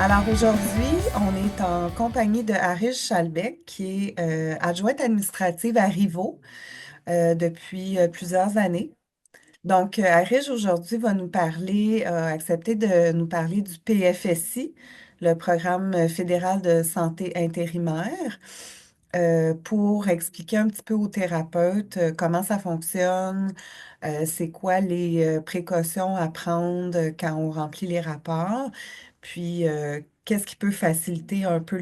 Alors aujourd'hui, on est en compagnie de Arish Chalbec, qui est adjointe administrative à Rivo depuis plusieurs années. Donc, Arish aujourd'hui va nous parler, accepter de nous parler du PFSI, le Programme fédéral de santé intérimaire, pour expliquer un petit peu aux thérapeutes comment ça fonctionne, c'est quoi les précautions à prendre quand on remplit les rapports, puis qu'est-ce qui peut faciliter un peu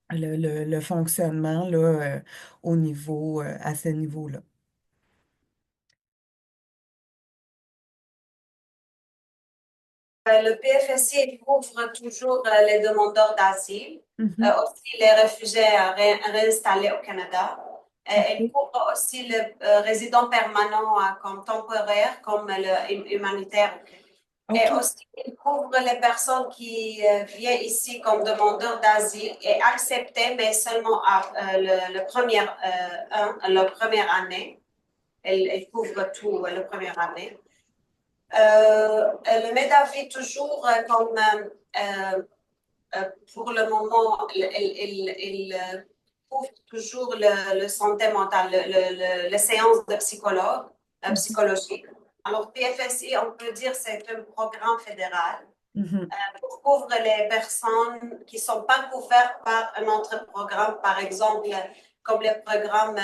le fonctionnement là, au niveau, à ce niveau-là. Le PFSI il couvre toujours les demandeurs d'asile, Mhm. aussi les réfugiés réinstallés au Canada. Elle OK. couvre aussi les résidents permanents comme temporaires, comme le humanitaire. Et OK. aussi, il couvre les personnes qui viennent ici comme demandeurs d'asile et acceptées, mais seulement à le la première année. Elle couvre tout la première année. Le MEDAVI, toujours comme pour le moment, il couvre toujours le santé mentale, les séances de Mhm. psychologie. Alors, PFSI, on peut dire c'est un programme fédéral Mhm. pour couvrir les personnes qui ne sont pas couvertes par un autre programme, par exemple, comme le programme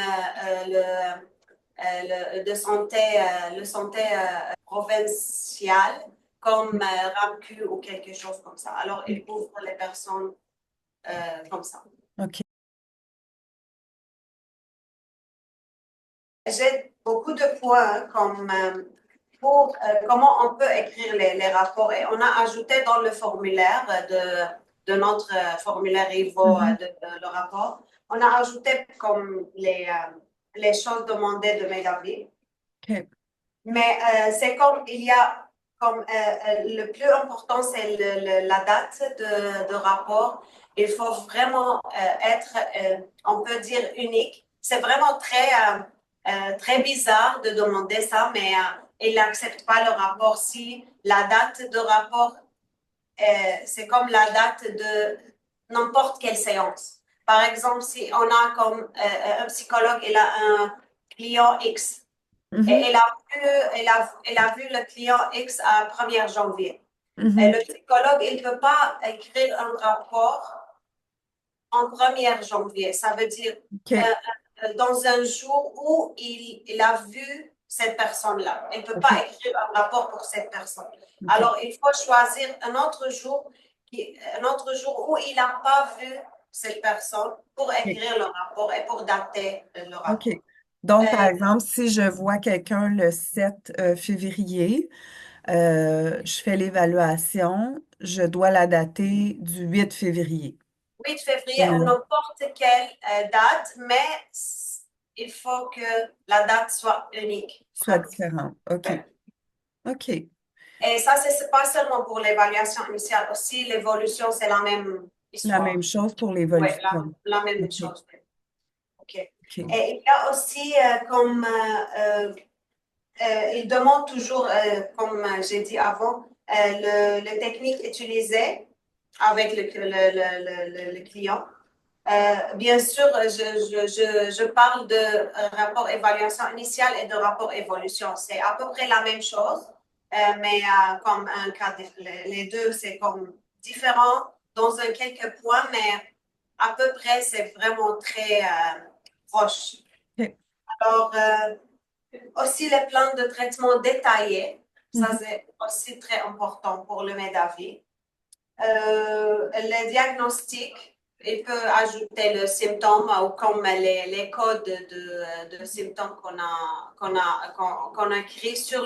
de santé, le santé provincial, comme RAMQ ou quelque chose comme ça. Alors, il couvre les personnes comme ça. OK. J'ai beaucoup de points comme pour comment on peut écrire les rapports et on a ajouté dans le formulaire de notre formulaire IVO Mhm. le rapport, on a ajouté comme les choses demandées de mes avis. OK. Mais c'est comme il y a comme le plus important, c'est la date de rapport. Il faut vraiment être, on peut dire, unique. C'est vraiment très bizarre de demander ça, mais il n'accepte pas le rapport si la date de rapport, c'est comme la date de n'importe quelle séance. Par exemple, si on a comme un psychologue, il a un client X. Et Mhm. elle a vu le client X à 1er janvier. Et Mhm. le psychologue, il ne peut pas écrire un rapport en 1er janvier. Ça veut dire OK. dans un jour où il a vu cette personne-là. Il ne peut pas OK. écrire un rapport pour cette personne. OK. Alors, il faut choisir un autre jour où il n'a pas vu cette personne pour OK. écrire le rapport et pour dater le OK. rapport. Donc, par Euh, exemple, si je vois quelqu'un le 7 février, je fais l'évaluation, je dois la dater du 8 février. 8 février Et ou n'importe quelle date, mais il faut que la date soit unique. soit différente. OK. Ouais. OK. Et ça, c'est pas seulement pour l'évaluation initiale, aussi l'évolution, c'est la même La même histoire. chose pour Oui, l'évolution. la même OK. chose. OK. Et OK. il y a aussi, il demande toujours, comme j'ai dit avant, le technique utilisée avec le client. Bien sûr, je parle de rapport évaluation initiale et de rapport évolution. C'est à peu près la même chose, mais comme un cas, les deux, c'est comme différent dans un quelques points, mais à peu près, c'est vraiment très proche. OK. Alors, aussi les plans de traitement détaillés, ça Mhm. c'est aussi très important pour le MEDAVI. Les diagnostics, il peut ajouter le symptôme ou comme les codes de symptômes qu'on a écrit sur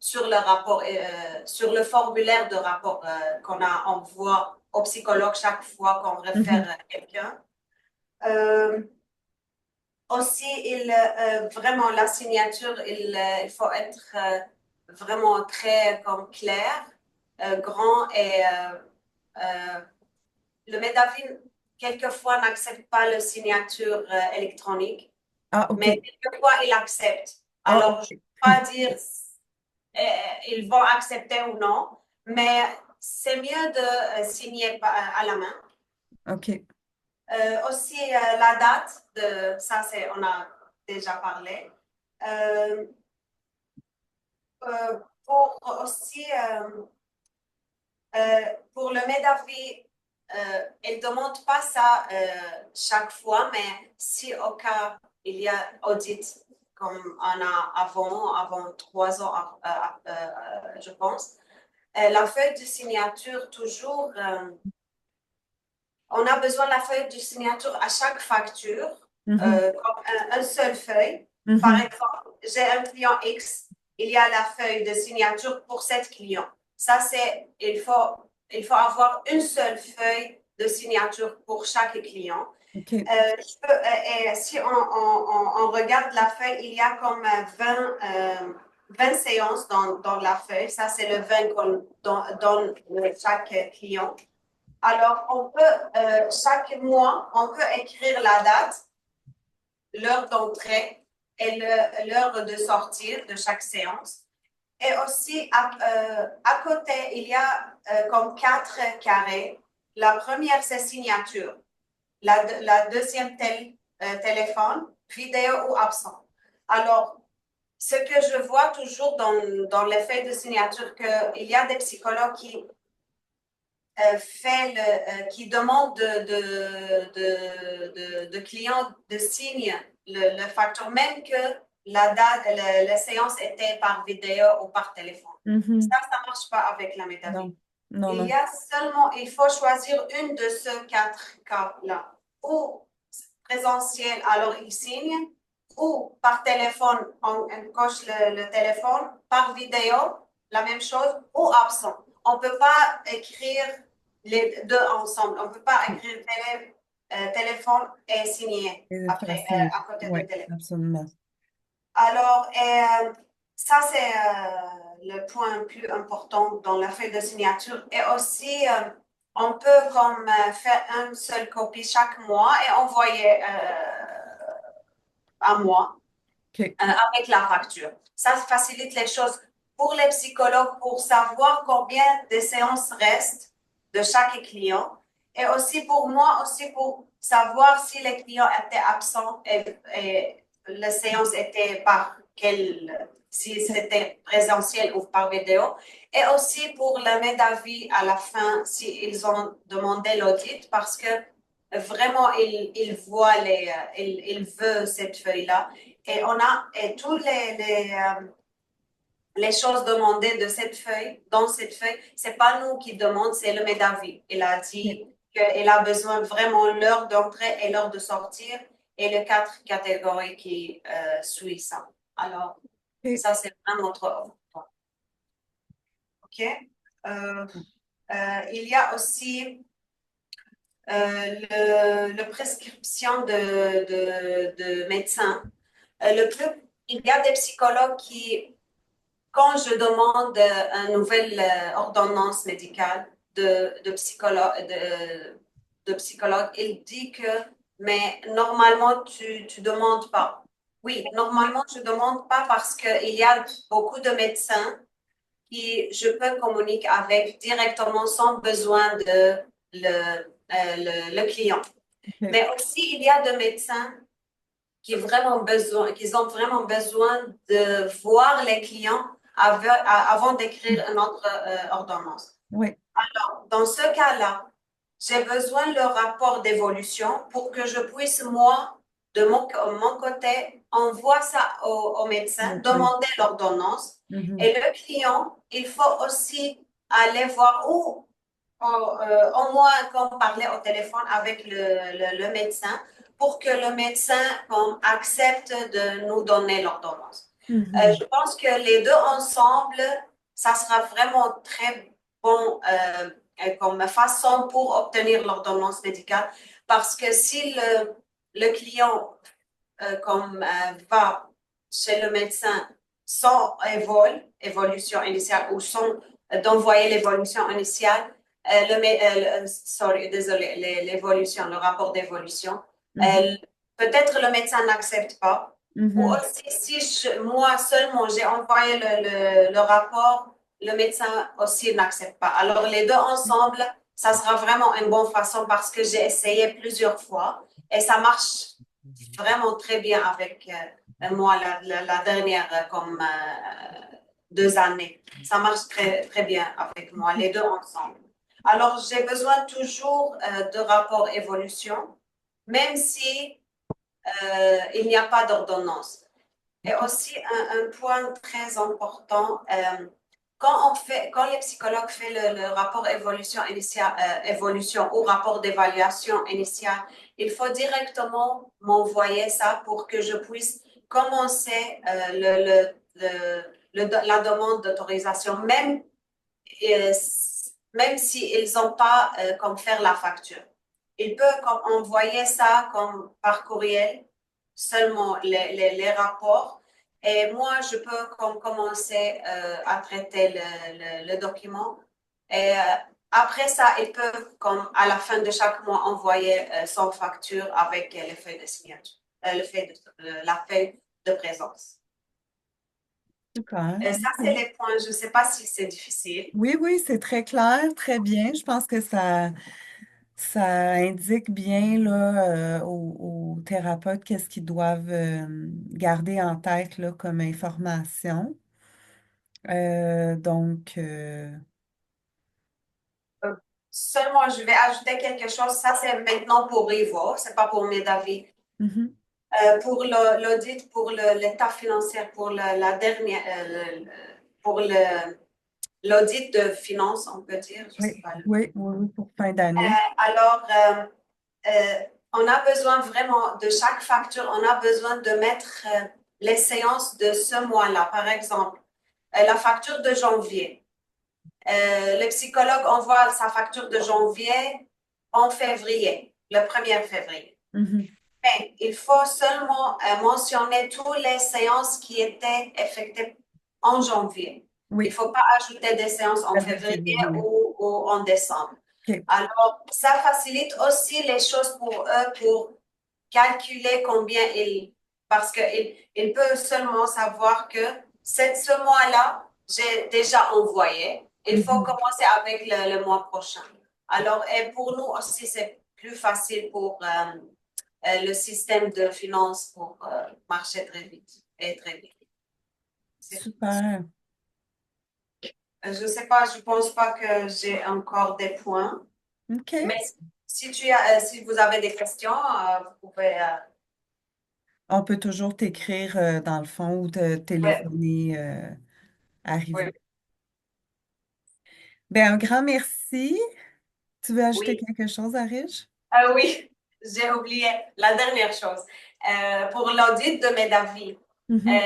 sur le formulaire de rapport qu'on envoie au psychologue chaque fois qu'on Mhm. réfère à quelqu'un. Euh, Aussi, vraiment, la signature, il faut être vraiment très comme clair, grand et euh, le Medavin, quelquefois, n'accepte pas la signature électronique, Ah, mais OK. quelquefois, il accepte. Ah, Alors, je ne OK. peux pas dire ils vont accepter ou non, mais c'est mieux de signer à la main. OK. Aussi, la date, ça, on a déjà parlé. Euh, pour aussi, pour le MEDAVI, elle ne demande pas ça chaque fois, mais si au cas il y a audit, comme on a avant 3 ans, je pense, la feuille de signature, toujours, on a besoin de la feuille de signature à chaque facture, Mhm. comme un seul feuille. Par Mhm. exemple, j'ai un client X, il y a la feuille de signature pour cet client. Ça, il faut avoir une seule feuille de signature pour chaque client. OK. Et si on regarde la feuille, il y a comme 20 séances dans la feuille. Ça, c'est le 20 qu'on donne à chaque client. Alors, chaque mois, on peut écrire la date, l'heure d'entrée et l'heure de sortie de chaque séance. Et aussi, à côté, il y a comme 4 carrés. La première, c'est signature. La deuxième, téléphone, vidéo ou absent. Alors, ce que je vois toujours dans les feuilles de signature, qu'il y a des psychologues qui demandent de clients de signer le facteur, même que la date, la séance était par vidéo ou par téléphone. Mhm. Ça ne marche pas avec la métavie. Non, non, non. Il faut choisir une de ces 4 cas-là. Ou présentiel, alors il signe, ou par téléphone, on coche le téléphone, par vidéo, la même chose, ou absent. On ne peut pas écrire les deux ensemble. On ne peut pas écrire téléphone et signer Et faire après, signer. à côté Oui, du téléphone. absolument. Alors, ça, c'est le point plus important dans la feuille de signature. Et aussi, on peut comme faire une seule copie chaque mois et envoyer à moi OK. avec la facture. Ça facilite les choses pour les psychologues pour savoir combien de séances restent de chaque client et aussi pour moi, aussi pour savoir si les clients étaient absents et la séance était si c'était présentiel ou par vidéo. Et aussi pour le mettre d'avis à la fin s'ils ont demandé l'audit parce que vraiment, ils voient ils veulent cette feuille-là. Et on a tous les choses demandées de cette feuille, dans cette feuille, c'est pas nous qui demandons, c'est le MEDAVI. Il a OK. dit qu'il a besoin vraiment l'heure d'entrée et l'heure de sortir et les 4 catégories qui suivent ça. Alors, OK. ça, c'est vraiment trop important. OK? Il y a aussi le prescription de médecins. Il y a des psychologues qui, quand je demande une nouvelle ordonnance médicale de psychologue, il dit que, mais normalement, tu ne demandes pas. Oui, normalement, je ne demande pas parce qu'il y a beaucoup de médecins qui je peux communiquer avec directement sans besoin de le client. OK. Mais aussi, il y a des médecins qui ont vraiment besoin de voir les clients avant d'écrire une autre ordonnance. Oui. Dans ce cas-là, j'ai besoin de leur rapport d'évolution pour que je puisse, moi, de mon côté, envoyer ça au médecin, Médecin. demander l'ordonnance. Mhm. Et le client, il faut aussi aller voir où, au moins, comme parler au téléphone avec le médecin pour que le médecin accepte de nous donner l'ordonnance. Mhm. Je pense que les deux ensemble, ça sera vraiment très bon comme façon pour obtenir l'ordonnance médicale. Parce que si le client va chez le médecin sans évolution initiale ou sans d'envoyer l'évolution initiale, désolé, l'évolution, le rapport d'évolution, Mhm. peut-être le médecin n'accepte pas. Ou Mhm. aussi, si moi seulement j'ai envoyé le rapport le médecin aussi n'accepte pas. Alors, les deux ensemble, ça sera vraiment une bonne façon parce que j'ai essayé plusieurs fois et ça marche vraiment très bien avec moi la dernière comme 2 années. Ça marche très, très bien avec moi, les deux ensemble. Alors, j'ai besoin toujours de rapport évolution, même si il n'y a pas d'ordonnance. Et OK. aussi, un point très important, quand les psychologues font le rapport évolution initiale, évolution ou rapport d'évaluation initiale, il faut directement m'envoyer ça pour que je puisse commencer la demande d'autorisation, euh, même s'ils n'ont pas comme faire la facture. Ils peuvent comme envoyer ça comme par courriel, seulement les rapports. Et moi, je peux comme commencer à traiter le document. Et après ça, ils peuvent comme à la fin de chaque mois envoyer son facture avec les feuilles de signature, la feuille de présence. Super. Ça, c'est OK. les points. Je ne sais pas si c'est difficile. Oui, oui, c'est très clair, très bien. Je pense que ça indique bien là, aux thérapeutes qu'est-ce qu'ils doivent garder en tête là, comme information. Donc, Euh, Seulement, je vais ajouter quelque chose. Ça, c'est maintenant pour Rivo, c'est pas pour Medavi. mhm. Pour l'audit, pour l'état financier, pour la dernière, pour l'audit de finances, on peut dire, je Oui, sais pas. oui, oui, oui, pour fin d'année. Alors, on a besoin vraiment de chaque facture, on a besoin de mettre les séances de ce mois-là. Par exemple, la facture de janvier. Le psychologue envoie sa facture de janvier en février, le 1er février. Mhm. Mais il faut seulement mentionner toutes les séances qui étaient effectuées en janvier. Il ne Oui, faut pas ajouter des séances en celle de février février. ou en décembre. OK. Alors, ça facilite aussi les choses pour eux pour calculer combien ils... Parce qu'ils peuvent seulement savoir que ce mois-là, j'ai déjà envoyé. Il faut Mhm. commencer avec le mois prochain. Alors, et pour nous aussi, c'est plus facile pour le système de finances pour marcher très vite et très vite. Super. Je ne sais pas, je ne pense pas que j'ai encore des points, OK. mais si vous avez des questions, vous pouvez. On peut toujours t'écrire dans le fond ou te Ouais, téléphoner ouais, arrivé. Ben, un grand merci. Tu veux ajouter oui. quelque chose, Arish? Oui, j'ai oublié la dernière chose. Pour l'audit de Medavi, Mhm.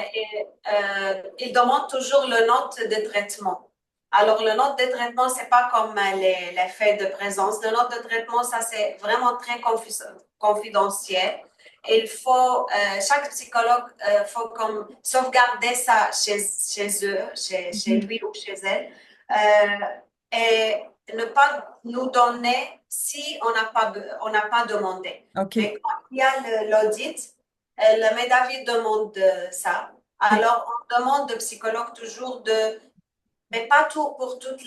il demande toujours le note de traitement. Alors, le note de traitement, c'est pas comme les faits de présence. Le note de traitement, ça, c'est vraiment très confidentiel. Il faut, chaque psychologue, faut comme sauvegarder ça chez eux, chez Mhm. lui ou chez elle. Et ne pas nous donner si on n'a pas demandé. OK. Mais quand il y a l'audit, le Medavi demande ça. OK. Alors, on demande au psychologue toujours mais pas tout pour toutes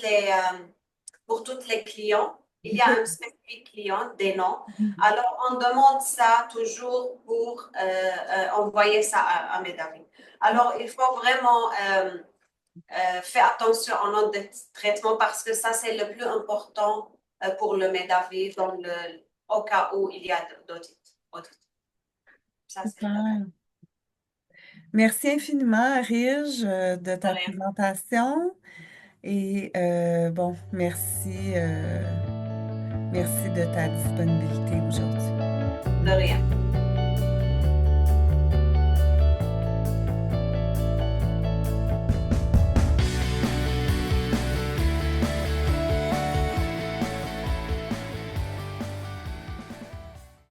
les clients. Il y a OK. un spécifique client, des noms. Mhm. Alors, on demande ça toujours pour envoyer ça à Medavi. Alors, il faut vraiment fais attention en note de traitement parce que ça, c'est le plus important pour le Medavi au cas où il y a d'audit. Ça, c'est le Super. Merci infiniment, Arige, de ta rien. présentation. Et bon, merci de ta disponibilité aujourd'hui. De rien.